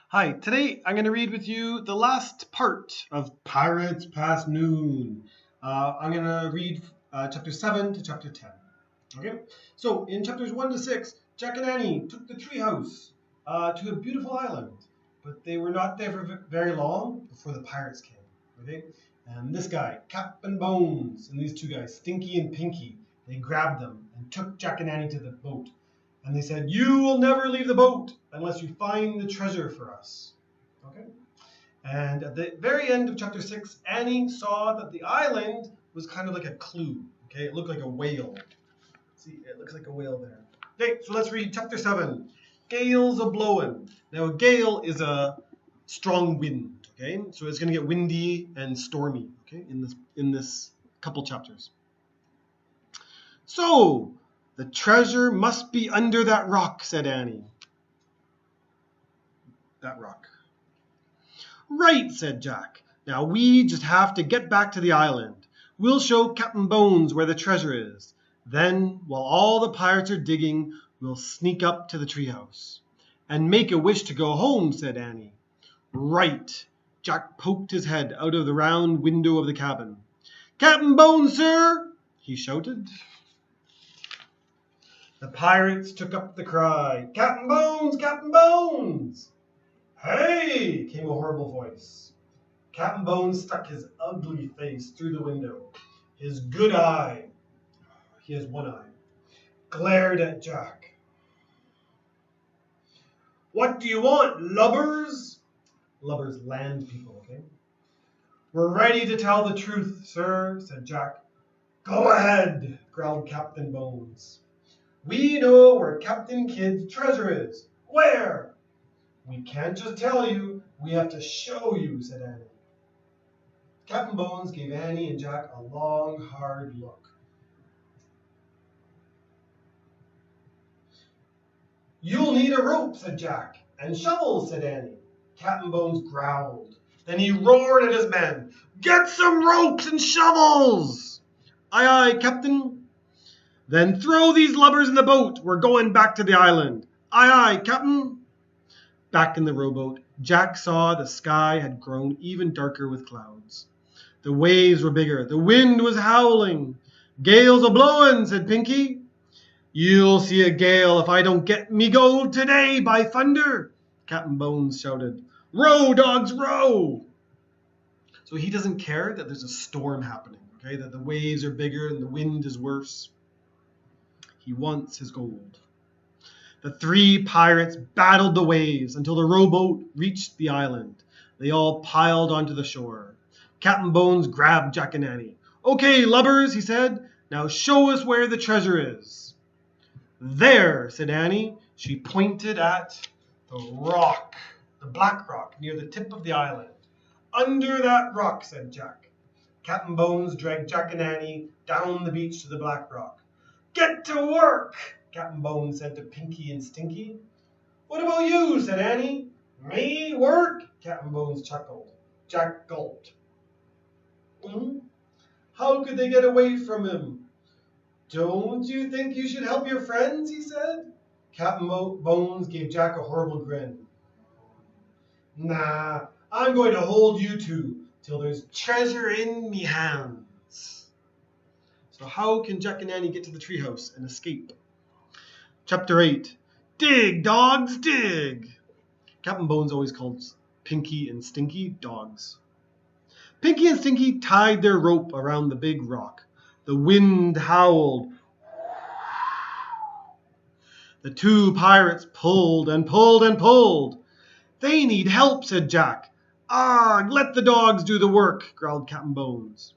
Hi, today I'm going to read with you the last part of Pirates Past Noon. I'm going to read chapter 7 to chapter 10. Okay, so in chapters 1 to 6, Jack and Annie took the treehouse to a beautiful island, but they were not there for very long before the pirates came. Okay, and this guy, Captain Bones, and these two guys, Stinky and Pinky, they grabbed them and took Jack and Annie to the boat. And they said, "You will never leave the boat unless you find the treasure for us." Okay? And at the very end of chapter 6, Annie saw that the island was kind of like a clue. Okay? It looked like a whale. See, it looks like a whale there. Okay, so let's read chapter 7. Gales a-blowin'. Now, a gale is a strong wind. Okay? So it's going to get windy and stormy. Okay? In this couple chapters. "So, the treasure must be under that rock," said Annie. That rock. "Right," said Jack. "Now we just have to get back to the island. We'll show Captain Bones where the treasure is. Then, while all the pirates are digging, we'll sneak up to the treehouse." "And make a wish to go home," said Annie. "Right." Jack poked his head out of the round window of the cabin. "Captain Bones, sir!" he shouted. The pirates took up the cry, "Captain Bones! Captain Bones!" "Hey!" came a horrible voice. Captain Bones stuck his ugly face through the window. His good eye, he has one eye, glared at Jack. "What do you want, lubbers?" Lubbers, land people, okay? "We're ready to tell the truth, sir," said Jack. "Go ahead," growled Captain Bones. "We know where Captain Kidd's treasure is." "Where?" "We can't just tell you, we have to show you," said Annie. Captain Bones gave Annie and Jack a long, hard look. "You'll need a rope," said Jack. "And shovels," said Annie. Captain Bones growled. Then he roared at his men, "Get some ropes and shovels!" "Aye, aye, Captain." "Then throw these lubbers in the boat. We're going back to the island." "Aye, aye, Captain." Back in the rowboat, Jack saw the sky had grown even darker with clouds. The waves were bigger. The wind was howling. "Gales a-blowin'," said Pinky. "You'll see a gale if I don't get me gold today, by thunder!" Captain Bones shouted. "Row, dogs, row!" So he doesn't care that there's a storm happening, okay? That the waves are bigger and the wind is worse. He wants his gold. The three pirates battled the waves until the rowboat reached the island. They all piled onto the shore. Captain Bones grabbed Jack and Annie. "Okay, lubbers," he said. "Now show us where the treasure is." "There," said Annie. She pointed at the rock, the black rock near the tip of the island. "Under that rock," said Jack. Captain Bones dragged Jack and Annie down the beach to the black rock. "Get to work," Captain Bones said to Pinky and Stinky. "What about you?" said Annie. "Me? Work?" Captain Bones chuckled. Jack gulped. How could they get away from him? "Don't you think you should help your friends?" he said. Captain Bones gave Jack a horrible grin. "Nah, I'm going to hold you two till there's treasure in me hands." So how can Jack and Annie get to the treehouse and escape? Chapter 8. Dig, dogs, dig. Captain Bones always calls Pinky and Stinky dogs. Pinky and Stinky tied their rope around the big rock. The wind howled. The two pirates pulled and pulled and pulled. "They need help," said Jack. "Ah, let the dogs do the work," growled Captain Bones.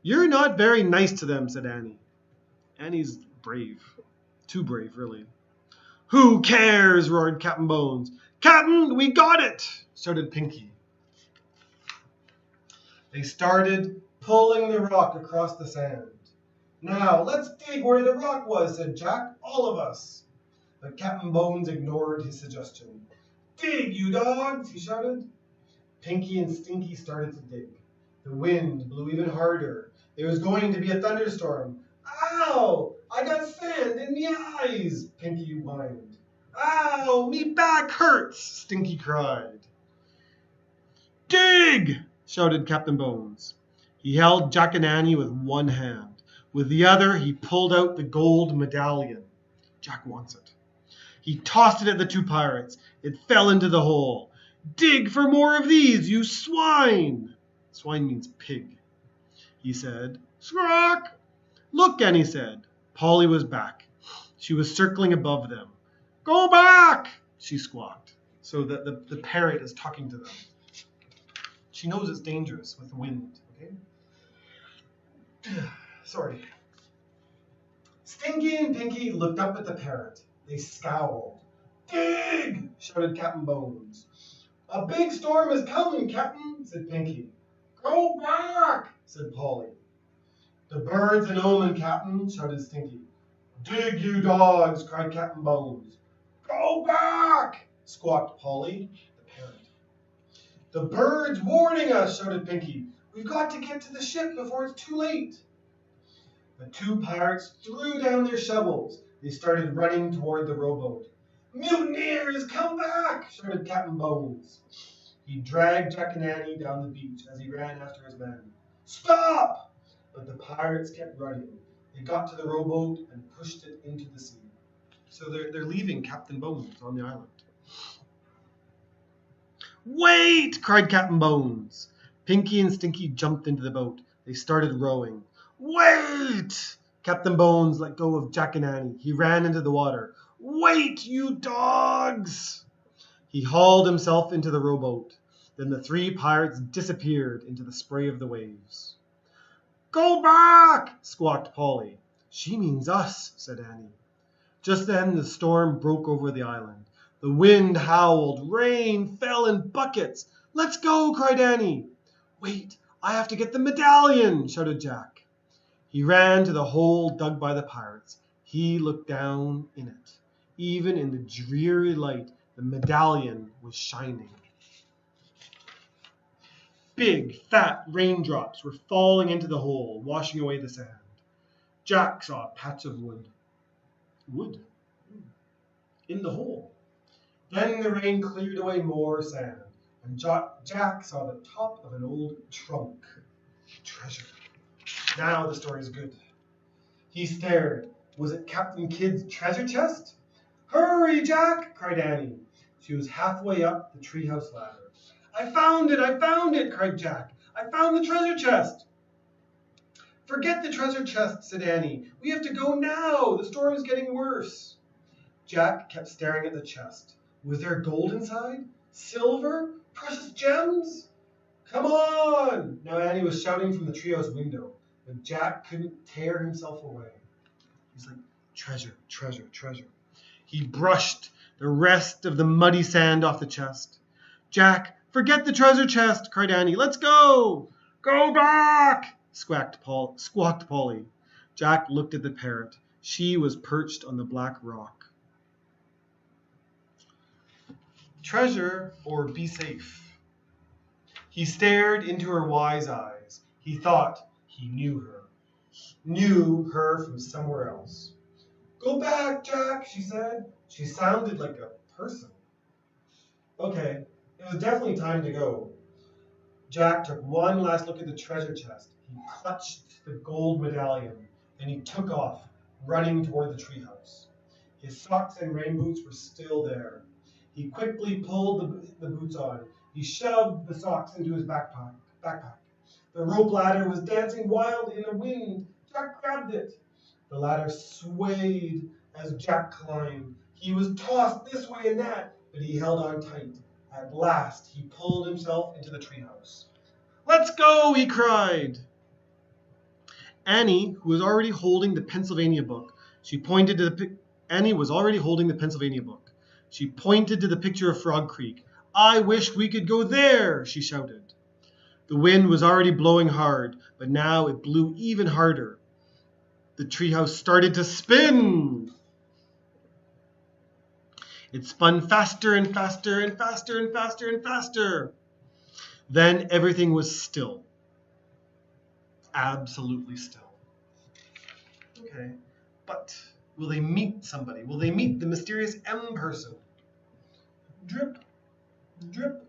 "You're not very nice to them," said Annie. Annie's brave. Too brave, really. "Who cares?" roared Captain Bones. "Captain, we got it!" shouted Pinky. They started pulling the rock across the sand. "Now, let's dig where the rock was," said Jack. "All of us." But Captain Bones ignored his suggestion. "Dig, you dogs!" he shouted. Pinky and Stinky started to dig. The wind blew even harder. There was going to be a thunderstorm. "Ow! I got sand in me eyes," Pinky whined. "Ow! Me back hurts," Stinky cried. Dig! Shouted Captain Bones. He held Jack and Annie with one hand. With the other, he pulled out the gold medallion. Jack wants it. He tossed it at the two pirates. It fell into the hole. Dig for more of these, you swine! Swine means pig. He said, Scrock! Look, Annie said. Polly was back. She was circling above them. Go back! She squawked. So that the parrot is talking to them. She knows it's dangerous with the wind, okay? Sorry. Stinky and Pinky looked up at the parrot. They scowled. Dig! Shouted Captain Bones. A big storm is coming, Captain, said Pinky. Go back, said Polly. The bird's an omen, Captain, shouted Stinky. Dig, you dogs, cried Captain Bones. Go back, squawked Polly, the parrot. The bird's warning us, shouted Pinky. We've got to get to the ship before it's too late. The two pirates threw down their shovels. They started running toward the rowboat. Mutineers, come back, shouted Captain Bones. He dragged Jack and Annie down the beach as he ran after his men. Stop! But the pirates kept running. They got to the rowboat and pushed it into the sea. So they're leaving Captain Bones on the island. Wait! Cried Captain Bones. Pinky and Stinky jumped into the boat. They started rowing. Wait! Captain Bones let go of Jack and Annie. He ran into the water. Wait, you dogs! He hauled himself into the rowboat. Then the three pirates disappeared into the spray of the waves. Go back! Squawked Polly. She means us, said Annie. Just then the storm broke over the island. The wind howled. Rain fell in buckets. Let's go, cried Annie. Wait, I have to get the medallion, shouted Jack. He ran to the hole dug by the pirates. He looked down in it. Even in the dreary light, the medallion was shining. Big, fat raindrops were falling into the hole, washing away the sand. Jack saw a patch of wood. Wood? In the hole. Then the rain cleared away more sand, and Jack saw the top of an old trunk. Treasure. Now the story's good. He stared. Was it Captain Kidd's treasure chest? Hurry, Jack! Cried Annie. She was halfway up the treehouse ladder. I found it, cried Jack. I found the treasure chest. Forget the treasure chest, said Annie. We have to go now. The storm is getting worse. Jack kept staring at the chest. Was there gold inside? Silver? Precious gems? Come on! Now Annie was shouting from the treehouse window, but Jack couldn't tear himself away. He's like, treasure, treasure, treasure. He brushed the rest of the muddy sand off the chest. Jack, forget the treasure chest, cried Annie. Let's go! Go back! Squawked Polly. Jack looked at the parrot. She was perched on the black rock. Treasure or be safe? He stared into her wise eyes. He thought he knew her from somewhere else. Go back, Jack, she said. She sounded like a person. Okay, it was definitely time to go. Jack took one last look at the treasure chest. He clutched the gold medallion, and he took off, running toward the treehouse. His socks and rain boots were still there. He quickly pulled the boots on. He shoved the socks into his backpack. The rope ladder was dancing wildly in the wind. Jack grabbed it. The ladder swayed as Jack climbed. He was tossed this way and that, but he held on tight. At last, he pulled himself into the treehouse. Let's go, he cried. Annie, who was already holding the Pennsylvania book, Annie was already holding the Pennsylvania book. She pointed to the picture of Frog Creek. I wish we could go there, she shouted. The wind was already blowing hard, but now it blew even harder. The treehouse started to spin. It spun faster and faster and faster and faster and faster. Then everything was still. Absolutely still. Okay, but will they meet somebody? Will they meet the mysterious M person? Drip, drip.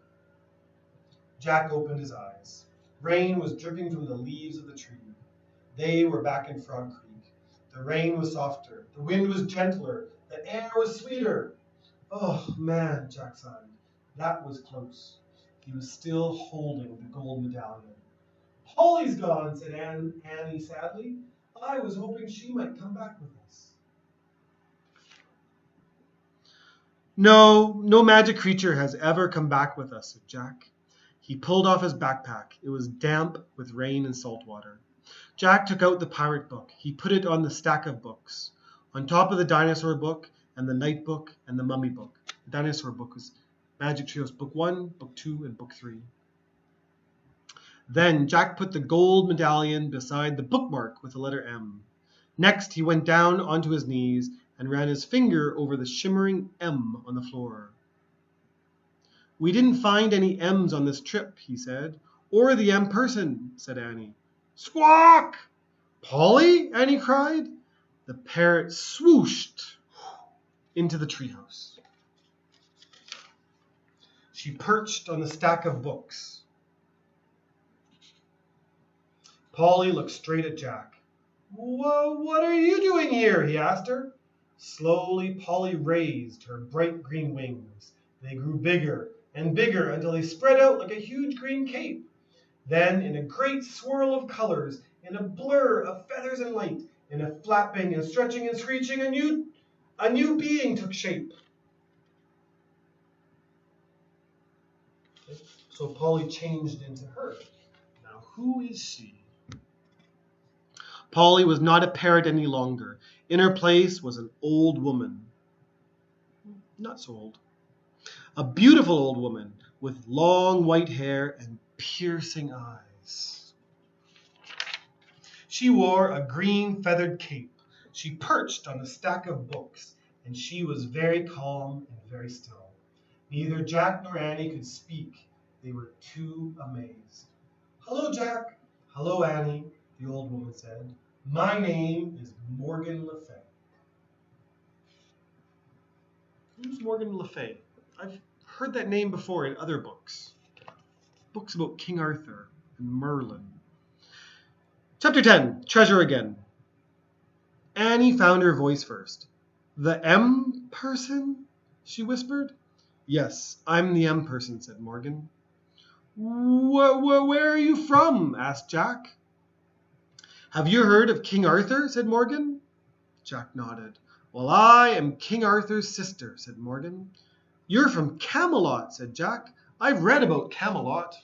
Jack opened his eyes. Rain was dripping from the leaves of the tree. They were back in Frog Creek. The rain was softer. The wind was gentler. The air was sweeter. Oh, man, Jack sighed. That was close. He was still holding the gold medallion. Polly's gone, said Annie sadly. I was hoping she might come back with us. No magic creature has ever come back with us, said Jack. He pulled off his backpack. It was damp with rain and salt water. Jack took out the pirate book. He put it on the stack of books, on top of the dinosaur book and the night book and the mummy book. The dinosaur book was Magic Trio's Book 1, Book 2, and Book 3. Then Jack put the gold medallion beside the bookmark with the letter M. Next, he went down onto his knees and ran his finger over the shimmering M on the floor. We didn't find any M's on this trip, he said. Or the M person, said Annie. Squawk! Polly? Annie cried. The parrot swooshed into the treehouse. She perched on the stack of books. Polly looked straight at Jack. What are you doing here? He asked her. Slowly, Polly raised her bright green wings. They grew bigger and bigger until they spread out like a huge green cape. Then, in a great swirl of colors, in a blur of feathers and light, in a flapping and stretching and screeching, a new being took shape. So Polly changed into her. Now, who is she? Polly was not a parrot any longer. In her place was an old woman. Not so old. A beautiful old woman with long white hair and piercing eyes. She wore a green feathered cape. She perched on a stack of books, and she was very calm and very still. Neither Jack nor Annie could speak. They were too amazed. Hello, Jack. Hello, Annie, the old woman said. My name is Morgan Le Fay. Who's Morgan Le Fay? I've heard that name before in other books. Books about King Arthur and Merlin. Chapter 10, Treasure Again. Annie found her voice first. The M person? She whispered. Yes, I'm the M person, said Morgan. Where are you from? Asked Jack. Have you heard of King Arthur? Said Morgan. Jack nodded. Well, I am King Arthur's sister, said Morgan. You're from Camelot, said Jack. I've read about Camelot.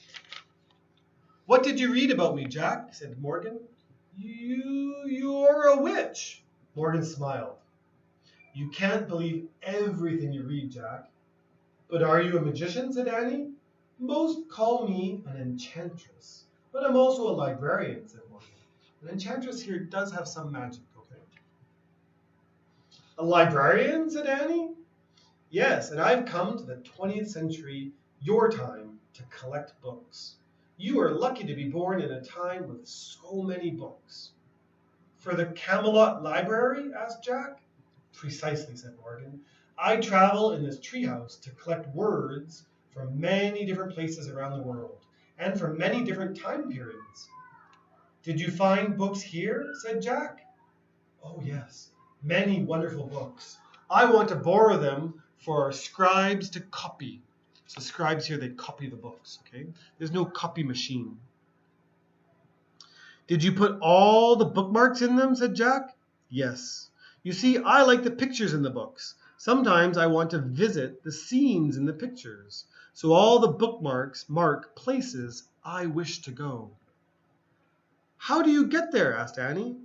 What did you read about me, Jack? Said Morgan. You're a witch. Morgan smiled. You can't believe everything you read, Jack. But are you a magician? Said Annie. Most call me an enchantress, but I'm also a librarian, said Morgan. An enchantress here does have some magic, okay? A librarian, said Annie. Yes, and I've come to the 20th century, your time, to collect books. You are lucky to be born in a time with so many books. For the Camelot Library? Asked Jack. Precisely, said Morgan. I travel in this treehouse to collect words from many different places around the world, and from many different time periods. Did you find books here? Said Jack. Oh yes, many wonderful books. I want to borrow them for our scribes to copy. So scribes here, they copy the books, okay? There's no copy machine. Did you put all the bookmarks in them? Said Jack. Yes. You see, I like the pictures in the books. Sometimes I want to visit the scenes in the pictures. So all the bookmarks mark places I wish to go. How do you get there? Asked Annie.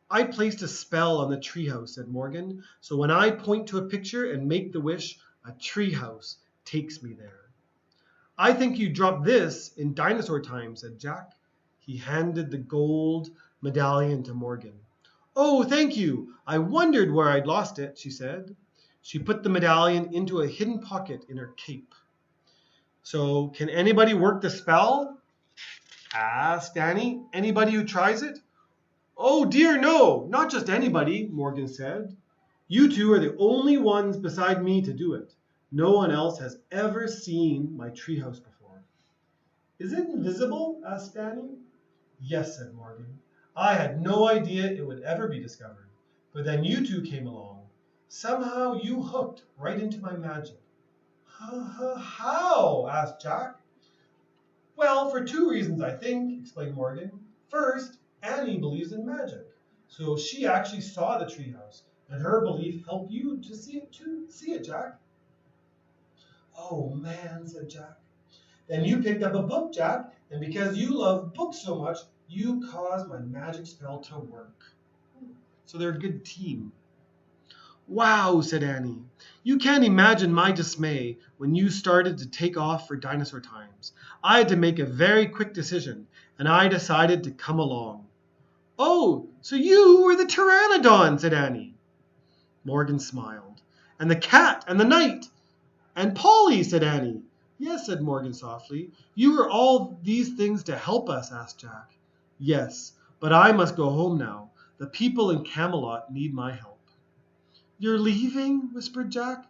I placed a spell on the treehouse, said Morgan. So when I point to a picture and make the wish, a treehouse takes me there. I think you dropped this in dinosaur time, said Jack. He handed the gold medallion to Morgan. Oh, thank you. I wondered where I'd lost it, she said. She put the medallion into a hidden pocket in her cape. So, can anybody work the spell? Asked Annie. Anybody who tries it? Oh dear, no, not just anybody, Morgan said. You two are the only ones beside me to do it. No one else has ever seen my treehouse before. Is it invisible? Asked Annie. Yes, said Morgan. I had no idea it would ever be discovered. But then you two came along. Somehow you hooked right into my magic. How? Asked Jack. Well, for two reasons, I think, explained Morgan. First, Annie believes in magic. So she actually saw the treehouse, and her belief helped you to see it too. See it, Jack. Oh man, said Jack. Then you picked up a book, Jack, and because you love books so much, you caused my magic spell to work. So they're a good team. Wow, said Annie. You can't imagine my dismay when you started to take off for dinosaur times. I had to make a very quick decision, and I decided to come along. Oh, so you were the pteranodon, said Annie. Morgan smiled. And the cat and the knight. And Polly, said Annie. Yes, said Morgan softly. You were all these things to help us, asked Jack. Yes, but I must go home now. The people in Camelot need my help. You're leaving? Whispered Jack.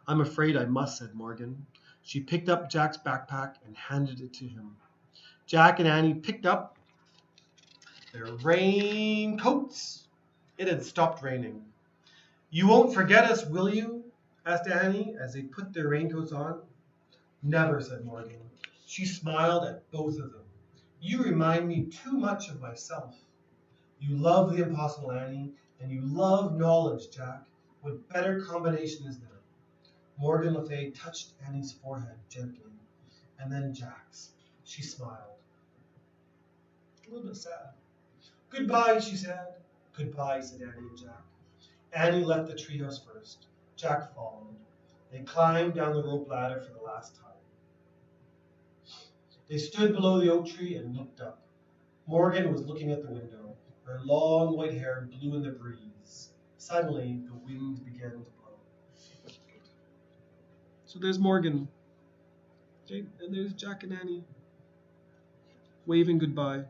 I'm afraid I must, said Morgan. She picked up Jack's backpack and handed it to him. Jack and Annie picked up their raincoats. It had stopped raining. You won't forget us, will you? Asked Annie as they put their raincoats on. Never, said Morgan. She smiled at both of them. You remind me too much of myself. You love the impossible, Annie, and you love knowledge, Jack. What better combination is there? Morgan Le Fay touched Annie's forehead gently, and then Jack's. She smiled. A little bit sad. Goodbye, she said. Goodbye, said Annie and Jack. Annie left the treehouse first. Jack followed. They climbed down the rope ladder for the last time. They stood below the oak tree and looked up. Morgan was looking at the window. Her long white hair blew in the breeze. Suddenly, the wind began to blow. So there's Morgan. Okay, and there's Jack and Annie waving goodbye.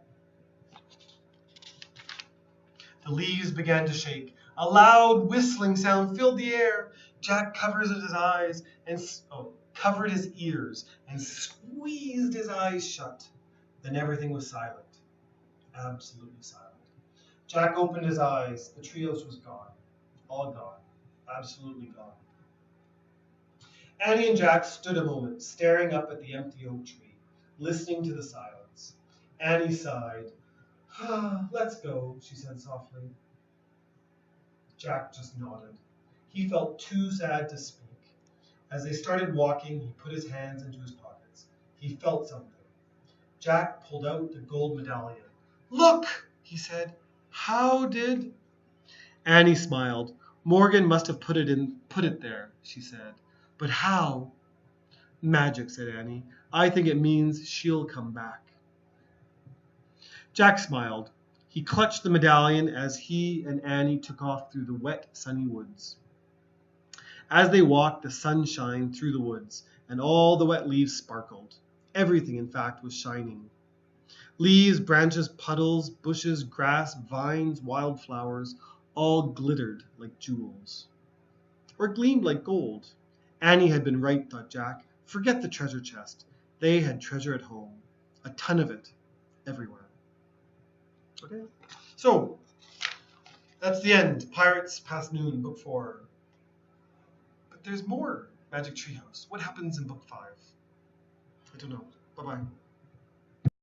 The leaves began to shake. A loud whistling sound filled the air. Jack covered his ears and squeezed his eyes shut. Then everything was silent. Absolutely silent. Jack opened his eyes. The treehouse was gone. All gone. Absolutely gone. Annie and Jack stood a moment, staring up at the empty oak tree, listening to the silence. Annie sighed. Let's go, she said softly. Jack just nodded. He felt too sad to speak. As they started walking, he put his hands into his pockets. He felt something. Jack pulled out the gold medallion. Look, he said. How did... Annie smiled. Morgan must have put it there, she said. But how? Magic, said Annie. I think it means she'll come back. Jack smiled. He clutched the medallion as he and Annie took off through the wet, sunny woods. As they walked, the sun shined through the woods, and all the wet leaves sparkled. Everything, in fact, was shining. Leaves, branches, puddles, bushes, grass, vines, wildflowers, all glittered like jewels. Or gleamed like gold. Annie had been right, thought Jack. Forget the treasure chest. They had treasure at home. A ton of it. Everywhere. Okay? So, that's the end. Pirates Past Noon, Book 4. But there's more Magic Treehouse. What happens in Book 5? I don't know. Bye-bye.